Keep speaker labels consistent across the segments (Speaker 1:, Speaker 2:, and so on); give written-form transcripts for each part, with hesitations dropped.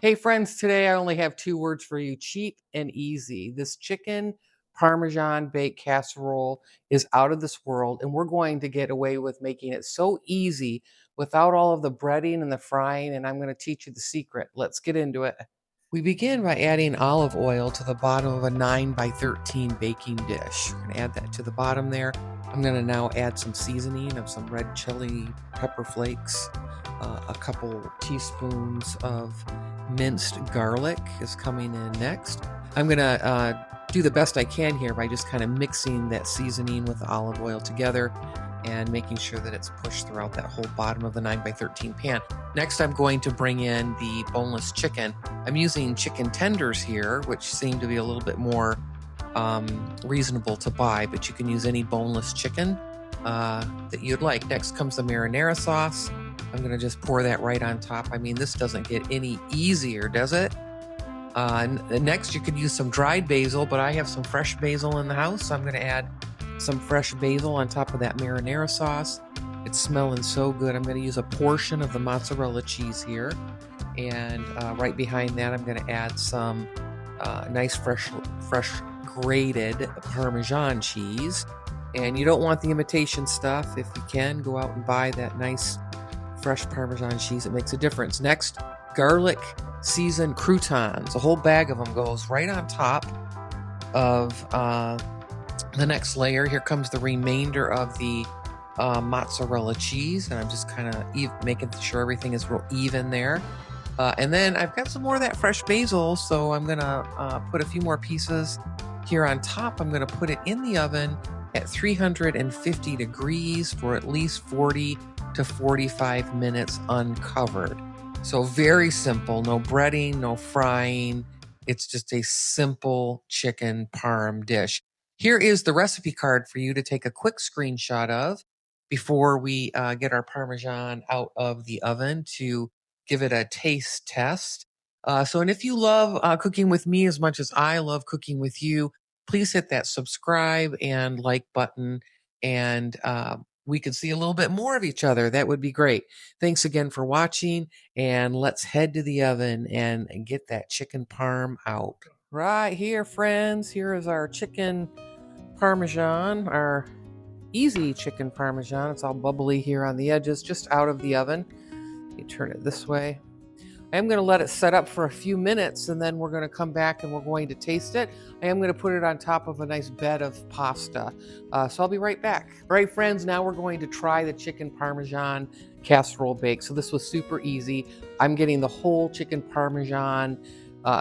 Speaker 1: Hey friends, today I only have two words for you: cheap and easy. This chicken Parmesan baked casserole is out of this world, and we're going to get away with making it so easy without all of the breading and the frying. And I'm going to teach you the secret. Let's get into it. We begin by adding olive oil to the bottom of a 9 by 13 baking dish. We're going to add that to the bottom there. I'm going to now add some seasoning of some red chili pepper flakes, a couple teaspoons of minced garlic is coming in next. I'm going to do the best I can here by just kind of mixing that seasoning with the olive oil together and making sure that it's pushed throughout that whole bottom of the 9 by 13 pan. Next, I'm going to bring in the boneless chicken. I'm using chicken tenders here, which seem to be a little bit more reasonable to buy, but you can use any boneless chicken that you'd like. Next comes the marinara sauce. I'm going to just pour that right on top. I mean, this doesn't get any easier, does it? Next, you could use some dried basil, but I have some fresh basil in the house, so I'm going to add some fresh basil on top of that marinara sauce. It's smelling so good. I'm going to use a portion of the mozzarella cheese here, and right behind that, I'm going to add some nice fresh grated Parmesan cheese. And you don't want the imitation stuff. If you can, go out and buy that nice fresh Parmesan cheese. It makes a difference. Next, garlic seasoned croutons. A whole bag of them goes right on top of the next layer. Here comes the remainder of the mozzarella cheese, and I'm just kind of making sure everything is real even there. And then I've got some more of that fresh basil, so I'm gonna put a few more pieces here on top. I'm gonna put it in the oven at 350 degrees for at least 40 to 45 minutes uncovered. So very simple, no breading, no frying. It's just a simple chicken parm dish. Here is the recipe card for you to take a quick screenshot of before we get our Parmesan out of the oven to give it a taste test. And if you love cooking with me as much as I love cooking with you, please hit that subscribe and like button, and we can see a little bit more of each other. That would be great. Thanks again for watching, and let's head to the oven and get that chicken parm out. Right here, friends, here is our chicken Parmesan, our easy chicken Parmesan. It's all bubbly here on the edges, just out of the oven. You turn it this way. I am going to let it set up for a few minutes, and then we're going to come back and we're going to taste it. I am going to put it on top of a nice bed of pasta. So I'll be right back. All right, friends, now we're going to try the chicken Parmesan casserole bake. So this was super easy. I'm getting the whole chicken Parmesan.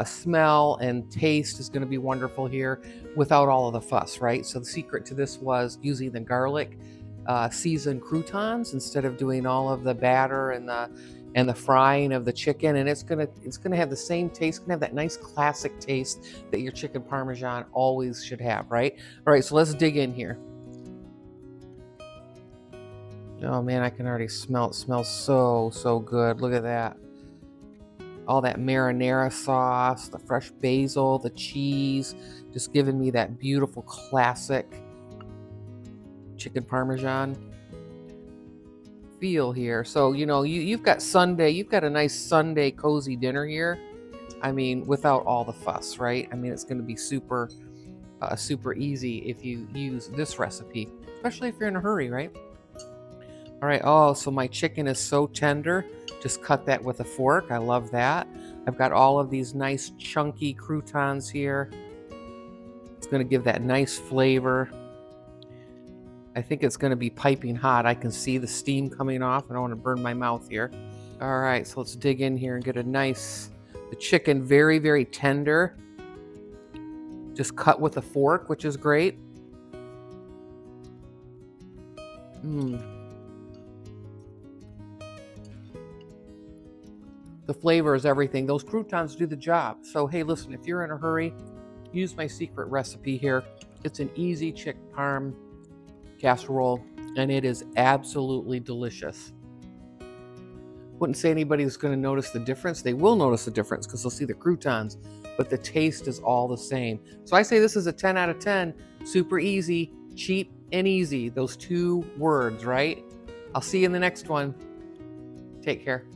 Speaker 1: Smell and taste is going to be wonderful here without all of the fuss, right? So the secret to this was using the garlic seasoned croutons instead of doing all of the batter and the frying of the chicken, and it's gonna have the same taste. It's gonna have that nice classic taste that your chicken Parmesan always should have, right? All right, so let's dig in here. Oh man, I can already smell it. It smells so good. Look at that. All that marinara sauce, the fresh basil, the cheese, just giving me that beautiful classic chicken Parmesan feel here. So, you've got Sunday, you've got a nice Sunday cozy dinner here. I mean, without all the fuss, right? I mean, it's going to be super easy if you use this recipe, especially if you're in a hurry, right? All right. Oh, so my chicken is so tender. Just cut that with a fork. I love that. I've got all of these nice chunky croutons here. It's going to give that nice flavor. I think it's going to be piping hot. I can see the steam coming off. I don't want to burn my mouth here. All right, so let's dig in here and get the chicken very, very tender. Just cut with a fork, which is great. The flavor is everything. Those croutons do the job. So, hey, listen, if you're in a hurry, use my secret recipe here. It's an easy chicken parm casserole, and it is absolutely delicious. Wouldn't say anybody's going to notice the difference. They will notice the difference because they'll see the croutons, but the taste is all the same. So I say this is a 10 out of 10. Super easy, cheap, and easy. Those two words, right? I'll see you in the next one. Take care.